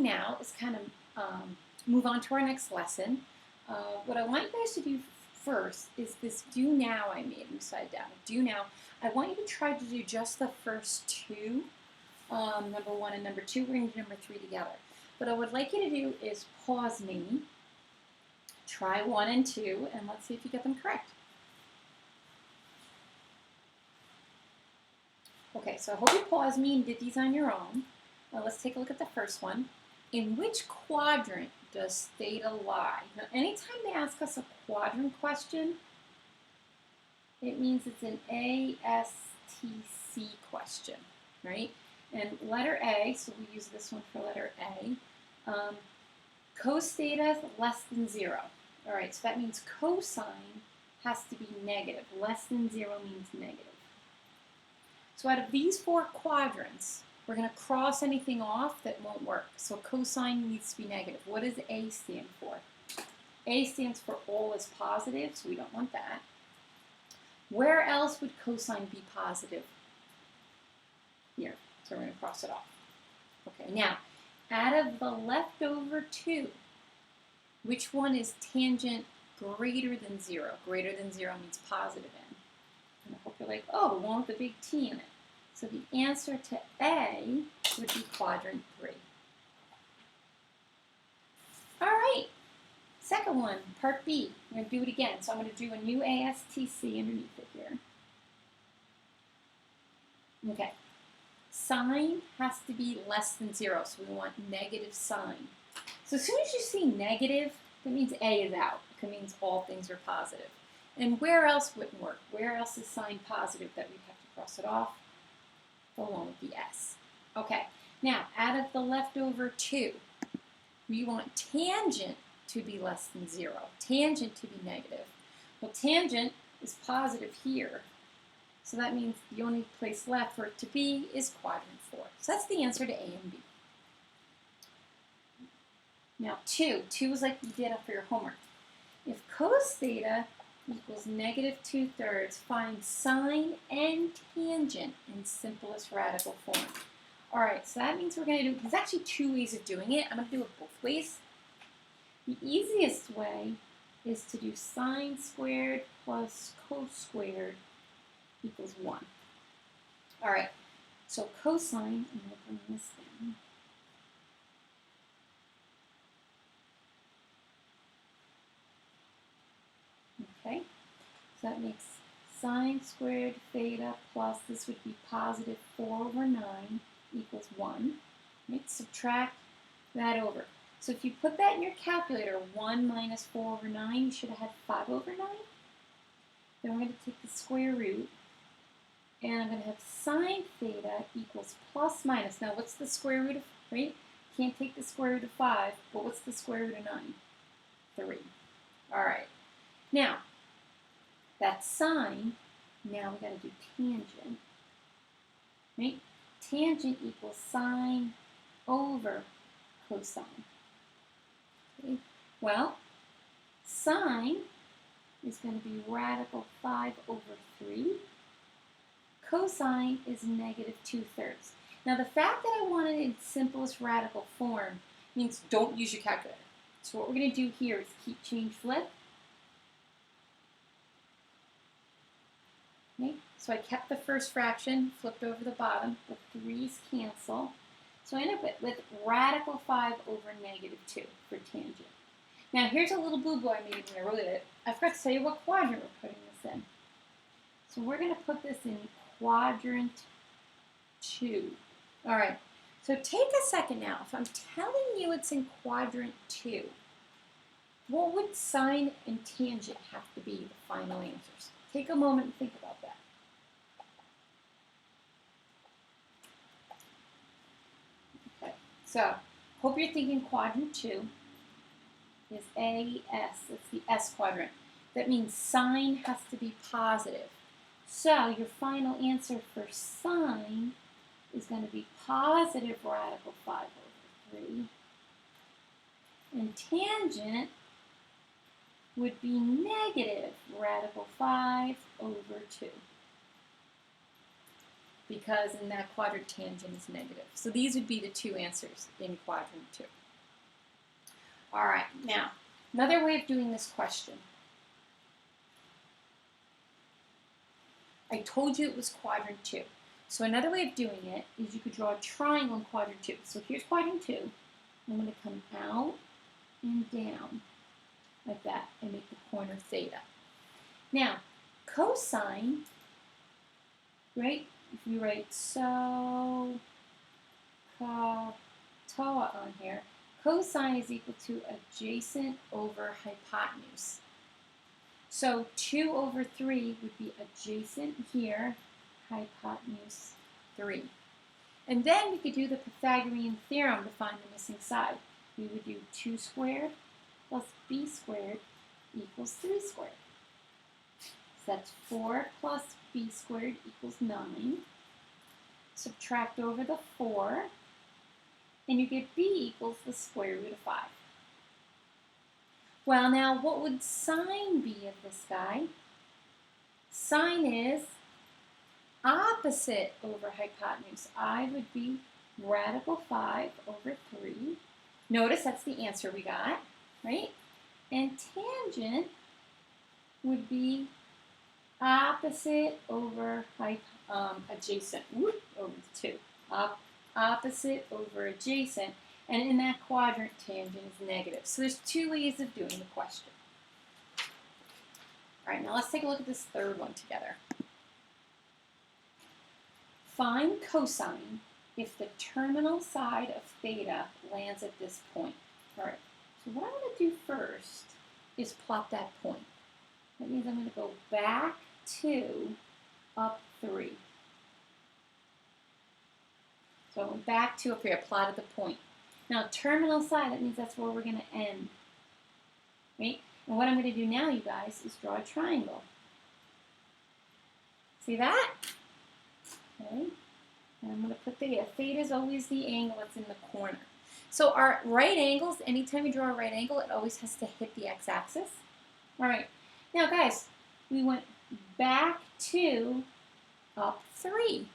now is kind of move on to our next lesson. What I want you guys to do first is this do now I made upside down. Do now. I want you to try to do just the first two, number 1 and number 2. We're going to do number 3 together. What I would like you to do is pause me, try 1 and 2, and let's see if you get them correct. Okay, so I hope you paused me and did these on your own. Now let's take a look at the first one. In which quadrant does theta lie? Now, anytime they ask us a quadrant question, it means it's an ASTC question, right? And letter A, so we use this one for letter A, cos theta less than 0. All right, so that means cosine has to be negative. Less than 0 means negative. So out of these 4 quadrants, we're going to cross anything off that won't work. So cosine needs to be negative. What does A stand for? A stands for all is positive, so we don't want that. Where else would cosine be positive? Here, so we're going to cross it off. Okay, now, out of the leftover 2, which one is tangent greater than 0? Greater than 0 means positive n. And I hope you're like, oh, the one with the big T in it. So the answer to A would be quadrant 3. All right, second one, part B. I'm going to do it again. So I'm going to do a new ASTC underneath it here. Okay, sine has to be less than 0, so we want negative sine. So as soon as you see negative, that means A is out. It means all things are positive. And where else wouldn't work? Where else is sine positive that we'd have to cross it off? Along with the S. Okay, now out of the leftover 2, we want tangent to be less than 0, tangent to be negative. Well, tangent is positive here, so that means the only place left for it to be is quadrant 4. So that's the answer to A and B. Now 2 is like you did for your homework. If cos theta equals negative 2/3, find sine and tangent in simplest radical form. All right, so that means we're going to do, there's actually 2 ways of doing it. I'm going to do it both ways. The easiest way is to do sine squared plus cos squared equals 1. All right, so cosine, I'm going to bring this down. Okay, so that makes sine squared theta plus, this would be positive 4/9 equals 1. Right? Subtract that over. So if you put that in your calculator, 1 minus 4/9, you should have had 5/9. Then we're going to take the square root, and I'm going to have sine theta equals plus minus. Now what's the square root of, right? Can't take the square root of 5, but what's the square root of 9? 3. All right. Now, that's sine. Now we got to do tangent. Right? Tangent equals sine over cosine. Okay. Well, sine is going to be radical 5/3. Cosine is negative 2/3. Now the fact that I want it in simplest radical form means don't use your calculator. So what we're going to do here is keep, change, flip. Okay, so I kept the first fraction, flipped over the bottom, the 3's cancel. So I end up with radical 5/2 for tangent. Now here's a little boo-boo I made when I wrote it. I forgot to tell you what quadrant we're putting this in. So we're going to put this in quadrant 2. All right, so take a second now. If I'm telling you it's in quadrant 2, what would sine and tangent have to be the final answers? Take a moment and think about that. Okay, so hope you're thinking quadrant 2 is AS. That's the S quadrant. That means sine has to be positive. So your final answer for sine is going to be positive radical 5/3. And tangent would be negative radical 5/2. because in that quadrant tangent is negative. So these would be the two answers in quadrant 2. All right, now, another way of doing this question. I told you it was quadrant 2. So another way of doing it is you could draw a triangle in quadrant 2. So here's quadrant 2. I'm going to come out and down like that and make the corner theta. Now, cosine, right? If we write so, ka, ta on here, cosine is equal to adjacent over hypotenuse. So 2 over 3 would be adjacent here, hypotenuse 3. And then we could do the Pythagorean theorem to find the missing side. We would do 2 squared plus b squared equals 3 squared. So that's 4 plus b squared equals 9. Subtract over the 4, and you get b equals the square root of 5. Well, now what would sine be of this guy? Sine is opposite over hypotenuse. I would be radical 5 over 3. Notice that's the answer we got, right? And tangent would be opposite over adjacent, over 2. Opposite over adjacent, and in that quadrant, tangent is negative. So there's 2 ways of doing the question. All right, now let's take a look at this third one together. Find cosine if the terminal side of theta lands at this point. All right, so what I'm going to do first is plot that point. That means I'm going to go back 2, up 3. So I went back 2 up here, I plotted the point. Now terminal side, that means that's where we're going to end. Right? And what I'm going to do now, you guys, is draw a triangle. See that? Okay. And I'm going to put theta. Theta is always the angle that's in the corner. So our right angles, anytime we draw a right angle, it always has to hit the x-axis. All right. Now, guys, we went back 2, up 3.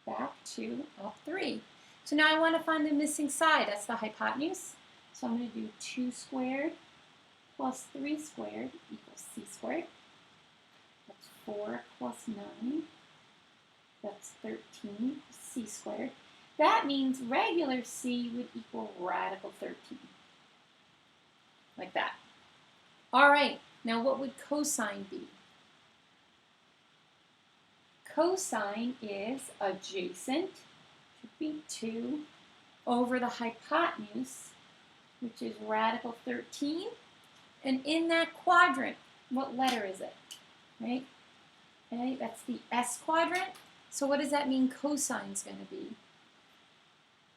Back 2, up 3. So now I want to find the missing side. That's the hypotenuse. So I'm going to do 2 squared plus 3 squared equals c squared. That's 4 plus 9. That's 13, c squared. That means regular c would equal radical 13. Like that. All right, now what would cosine be? Cosine is adjacent, should be 2, over the hypotenuse, which is radical 13. And in that quadrant, what letter is it? Right? Okay, that's the S quadrant. So what does that mean cosine is going to be?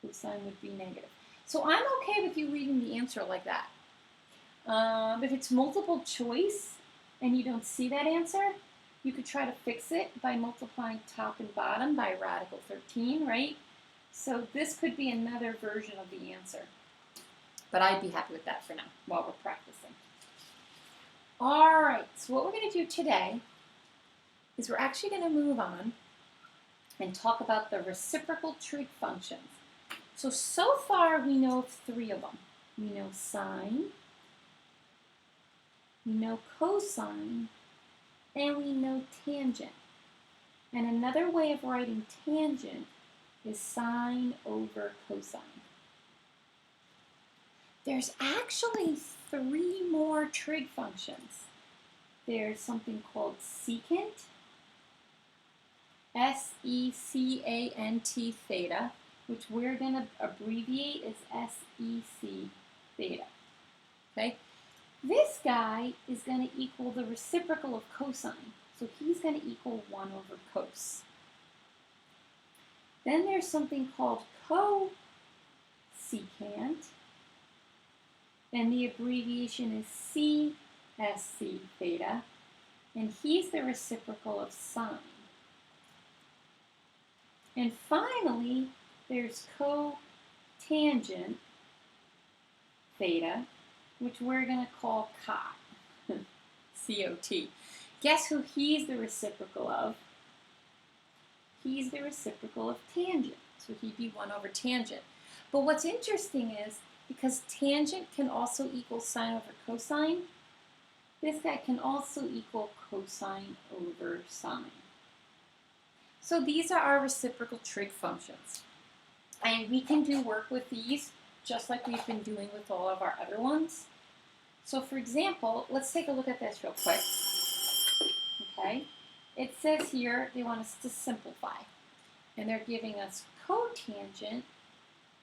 Cosine would be negative. So I'm okay with you reading the answer like that. If it's multiple choice and you don't see that answer, you could try to fix it by multiplying top and bottom by radical 13, right? So this could be another version of the answer. But I'd be happy with that for now while we're practicing. All right, so what we're going to do today is we're actually going to move on and talk about the reciprocal trig functions. So far we know of 3 of them. We know sine, we know cosine, and we know tangent. And another way of writing tangent is sine over cosine. There's actually 3 more trig functions. There's something called secant, S-E-C-A-N-T theta, which we're going to abbreviate as S-E-C theta. Okay? This guy is going to equal the reciprocal of cosine. So he's going to equal 1 over cos. Then there's something called cosecant, and the abbreviation is C-S-C theta, and he's the reciprocal of sine. And finally, there's cotangent theta, which we're going to call cot, C-O-T. Guess who he's the reciprocal of? he's the reciprocal of tangent. So he'd be 1 over tangent. But what's interesting is, because tangent can also equal sine over cosine, this guy can also equal cosine over sine. So these are our reciprocal trig functions. And we can do work with these just like we've been doing with all of our other ones. So for example, let's take a look at this real quick. Okay, it says here they want us to simplify. And they're giving us cotangent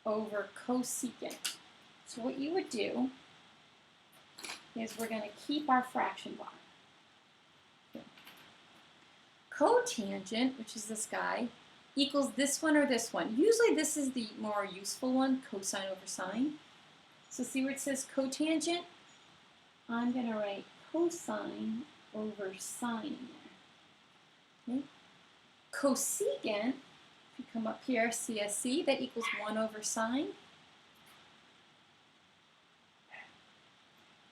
over cosecant. So what you would do is we're going to keep our fraction bar. Okay. Cotangent, which is this guy, equals this one or this one. Usually this is the more useful one, cosine over sine. So see where it says cotangent? I'm going to write cosine over sine in there. Okay. Cosecant, if you come up here, CSC, that equals 1 over sine.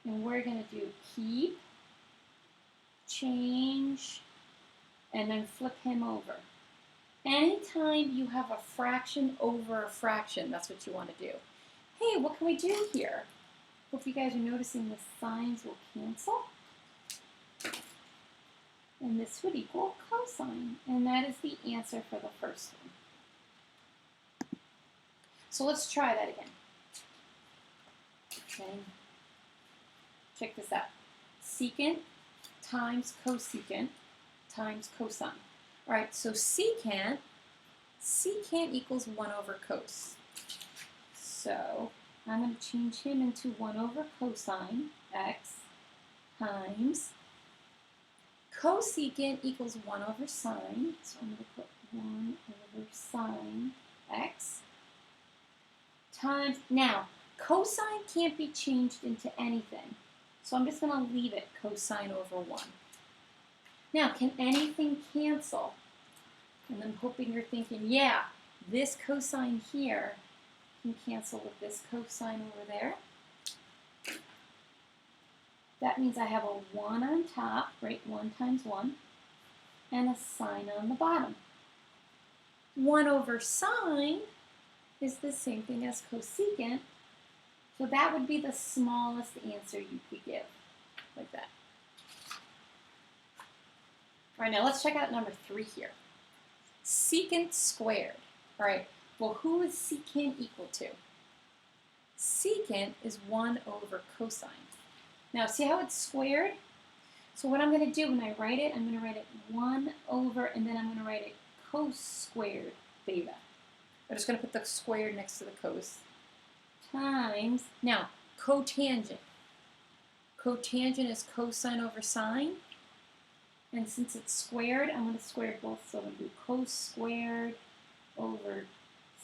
And we're going to do keep, change, and then flip him over. Anytime you have a fraction over a fraction, that's what you want to do. Hey, what can we do here? Hope you guys are noticing the signs will cancel. And this would equal cosine. And that is the answer for the first one. So let's try that again. Okay. Check this out. Secant times cosecant times cosine. All right, so secant equals 1 over cos. So I'm going to change him into 1 over cosine x times cosecant equals 1 over sine. So I'm going to put 1 over sine x times, now cosine can't be changed into anything. So I'm just going to leave it cosine over 1. Now, can anything cancel? And I'm hoping you're thinking, yeah, this cosine here can cancel with this cosine over there. That means I have a 1 on top, right? 1 times 1, and a sine on the bottom. 1 over sine is the same thing as cosecant. So that would be the smallest answer you could give, like that. All right, now let's check out number 3 here. Secant squared. All right, well, who is secant equal to? Secant is 1 over cosine. Now, see how it's squared? So what I'm going to do when I write it, I'm going to write it 1 over, and then I'm going to write it cos squared theta. I'm just going to put the squared next to the cos. Times, now, cotangent. Cotangent is cosine over sine. And since it's squared, I'm going to square both. So I'm going to do cos squared over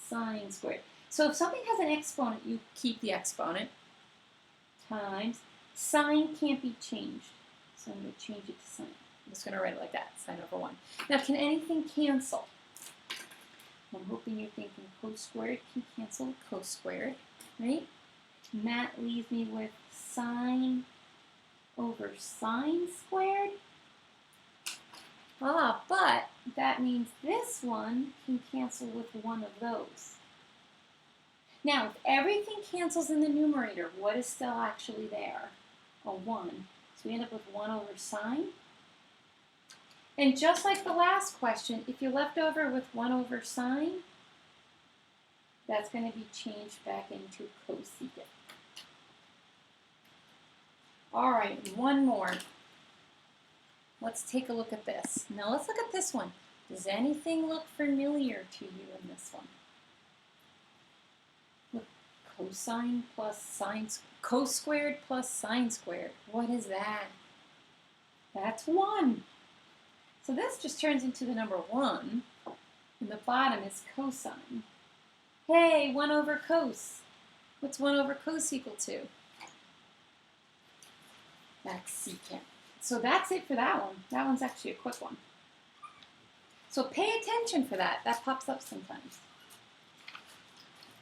sine squared. So if something has an exponent, you keep the exponent. Times, sine can't be changed. So I'm going to change it to sine. I'm just going to write it like that, sine over 1. Now, can anything cancel? I'm hoping you're thinking cos squared can cancel with cos squared. Right? And that leaves me with sine over sine squared. Ah, but that means this one can cancel with one of those. Now, if everything cancels in the numerator, what is still actually there? A 1. So we end up with 1 over sine. And just like the last question, if you're left over with 1 over sine, that's going to be changed back into cosecant. All right, one more. Let's take a look at this. Now let's look at this one. Does anything look familiar to you in this one? Look, cosine plus sine, cos squared plus sine squared. What is that? That's 1. So this just turns into the number 1, and the bottom is cosine. Hey, 1 over cos. What's 1 over cos equal to? That's secant. So that's it for that one. That one's actually a quick one. So pay attention for that. That pops up sometimes.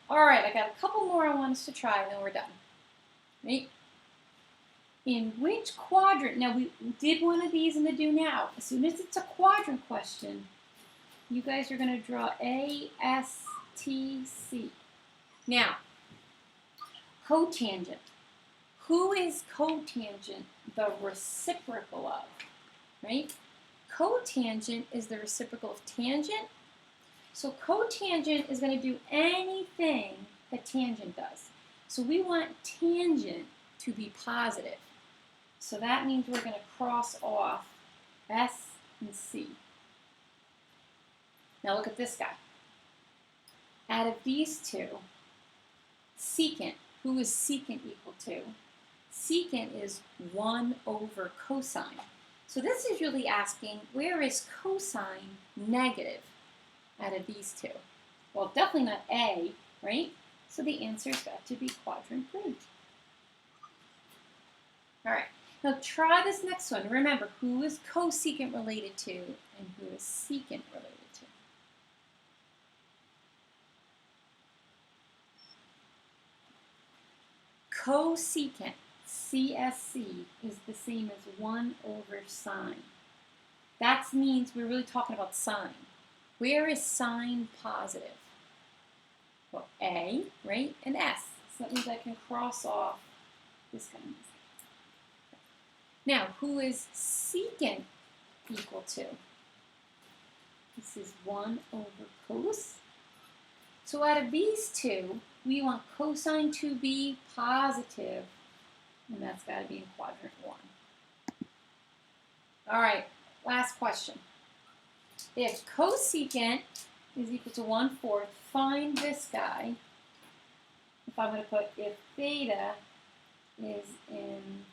All right, I got a couple more I want us to try, and then we're done. Right? In which quadrant? Now, we did one of these in the do now. As soon as it's a quadrant question, you guys are going to draw A, S, T, C. Now, cotangent. Who is cotangent the reciprocal of, right? Cotangent is the reciprocal of tangent. So cotangent is going to do anything that tangent does. So we want tangent to be positive. So that means we're going to cross off S and C. Now look at this guy. Out of these two, secant, who is secant equal to? Secant is 1 over cosine. So this is really asking, where is cosine negative out of these two? Well, definitely not A, right? So the answer's got to be quadrant 3. All right, now try this next one. Remember, who is cosecant related to and who is secant related to? Cosecant, CSC, is the same as 1 over sine. That means we're really talking about sine. Where is sine positive? Well, A, right, and S. So that means I can cross off this guy. Now, who is secant equal to? This is 1 over cos. So out of these two, we want cosine to be positive, and that's got to be in quadrant 1. All right, last question. If cosecant is equal to 1/4, find this guy. If I'm going to put if theta is in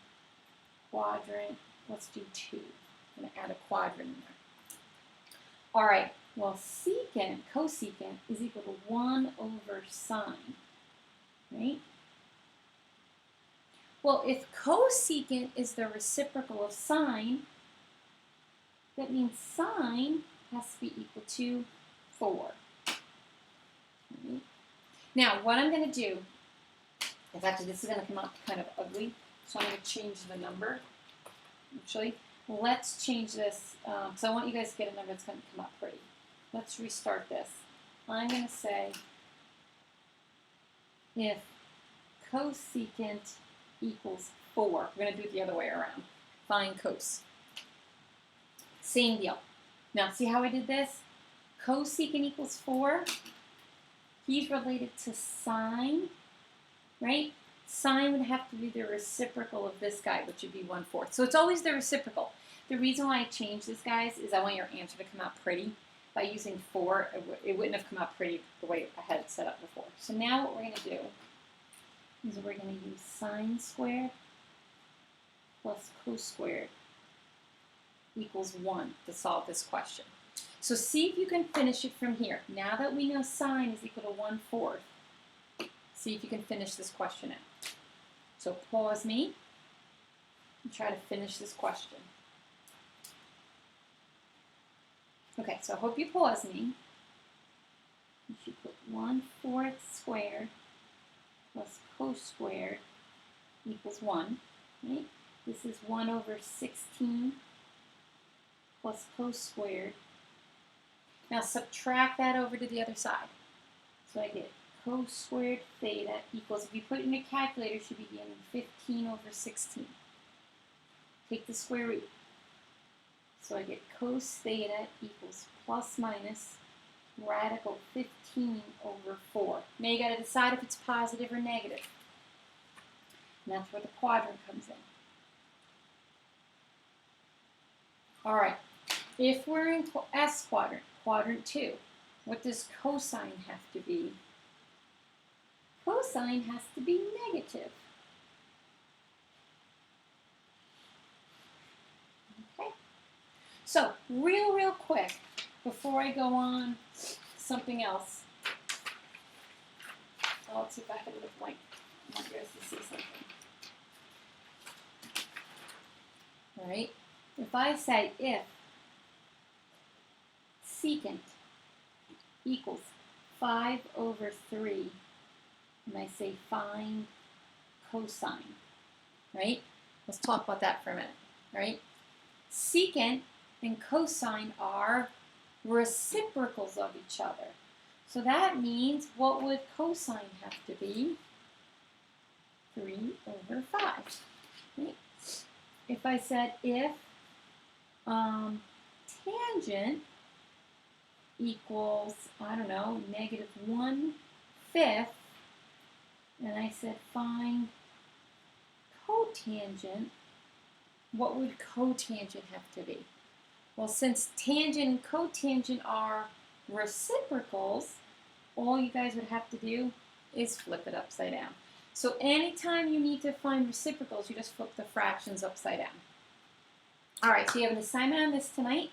quadrant, let's do 2. I'm going to add a quadrant in there. All right, well, secant, cosecant, is equal to 1 over sine, right? Well, if cosecant is the reciprocal of sine, that means sine has to be equal to 4. Right? Now, what I'm going to do is actually, this is going to come out kind of ugly, so I'm going to change the number. Actually, let's change this, because I want you guys to get a number that's going to come out pretty. Let's restart this. I'm going to say if cosecant equals 4, we're going to do it the other way around. Find cos. Same deal. Now, see how I did this? Cosecant equals 4. He's related to sine, right? Sine would have to be the reciprocal of this guy, which would be 1/4. So it's always the reciprocal. The reason why I changed this, guys, is I want your answer to come out pretty. By using 4, it wouldn't have come out pretty the way I had it set up before. So now what we're going to do is we're going to use sine squared plus cos squared equals 1 to solve this question. So see if you can finish it from here. Now that we know sine is equal to 1/4, see if you can finish this question out. So pause me and try to finish this question. Okay, so I hope you pause me. You should put 1/4 squared plus cos squared equals 1. Right? This is 1 over 16 plus cos squared. Now subtract that over to the other side. So I get cos squared theta equals, if you put it in your calculator, it should be getting 15 over 16. Take the square root. So I get cos theta equals plus minus radical 15 over 4. Now you got to decide if it's positive or negative. And that's where the quadrant comes in. All right, if we're in S quadrant, quadrant 2, what does cosine have to be? Cosine has to be negative. Okay, so real quick, before I go on something else, let's see if I can look like I want you guys to see something. All right, if I say if secant equals 5 over 3, and I say find cosine, right? Let's talk about that for a minute, all right? Secant and cosine are reciprocals of each other. So that means, what would cosine have to be? 3/5. Right? If I said if tangent equals, I don't know, -1/5, and I said find cotangent, what would cotangent have to be? Well, since tangent and cotangent are reciprocals, all you guys would have to do is flip it upside down. So anytime you need to find reciprocals, you just flip the fractions upside down. All right, so you have an assignment on this tonight.